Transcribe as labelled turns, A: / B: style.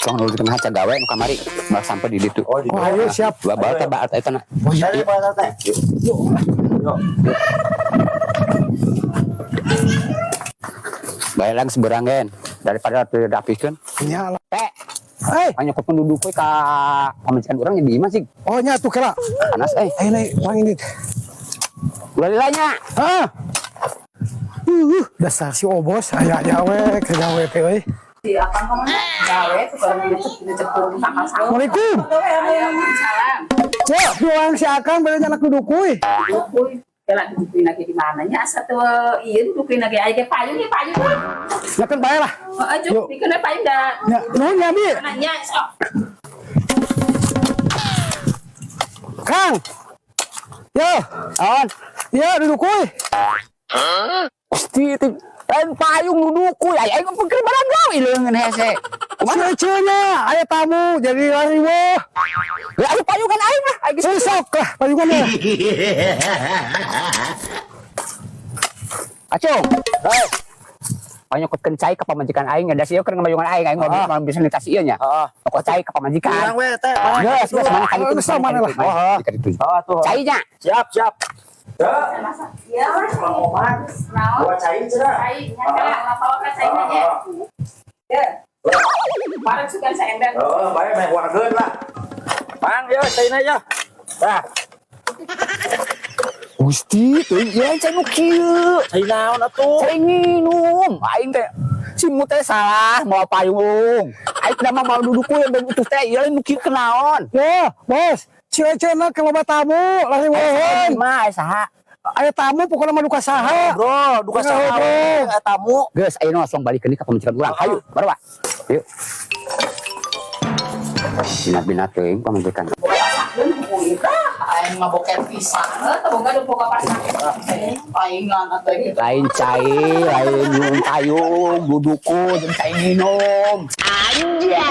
A: tong nulikeun haca gawe nu kamari bae sampai di ditu.
B: Oh, ayo siap.
A: Bae teh bae eta na.
B: Oh iya, Pak Teh. Yuk.
A: Bae lang seberangen daripada teu rapikeun.
B: Nya lah.
A: Teh,
B: Eh,
A: nya penduduk we ka pamajikan urang nya di imah sih.
B: oh nya tuh kela.
A: Panas
B: Ayo naik wang ini.
A: Ulah
B: Hah? Dasar si Obos aya we ke gawe teh euy.
C: Si akang kemana? Gawe tukang ngecek turun sakal-sakal.
B: Assalamualaikum.
C: Waalaikumsalam.
B: Cek, doang si Akang bere nya duduk kuy.
C: Kuy, kela dudukin lagi di mana nya asa teu ieu dudukin lagi aya ge payung ieu payung.
B: Nyakeun bae lah.
C: Heeh, juk dikeun payung da.
B: Nya, nuhun ya, Bi.
C: Nya sok.
B: Kang. Yo,
A: awan.
B: ya duduk kuy.
A: Pasti itu lain payung duduk kuy aya aing pikir barang gawe leungeun hese.
B: Kumaha nya aya tamu jadi lari weh.
A: Ya aya payung kan aing mah aing geus
B: Sok lah payungannya.
A: Acung. Hei. Banyak kut kencai ke pamajikan aing ada sieun keur ngamayungan aing mau bisa nitas ieu nya. Heeh. Kok cai ke pamajikan.
B: Urang we teh.
A: Geus mana kan itu
B: Mana lah.
A: Oh, tuh. Cai nya.
B: Siap.
C: Iya, Bang Oman. Naon?
B: Buat cai cenah.
C: Cai nya kala lapor ka cai nya. Ya. Parek sukan saember.
B: Oh, bae meh wargeun lah. Pang yo caina ya. Tah.
A: Gusti, teuing ieu cai nu kieu.
B: Cai naon atuh?
A: Cai minum. Aing teh si mu teh salah mau payung. Aing teh mau duduk kuy dan utus teh ieu nu kieu kenaon.
B: Yo, Bos. Cieuna ke loba tamu lari weuheun.
A: Mah saha?
B: Aya tamu pokoknya mah duka saha.
A: Bro,
B: duka saha we. Aya tamu.
A: Geus ayeuna langsung balikeun ka pamajikan urang. Hayu, barwa. Yuk. Bina-bina teuing pamajikan.
C: Aing maboket pisan. Teu boga boga pasangan. Paingan atuh ieu.
A: Lain cai, lain minum payung, dudukku, jeung cai minum. Anja.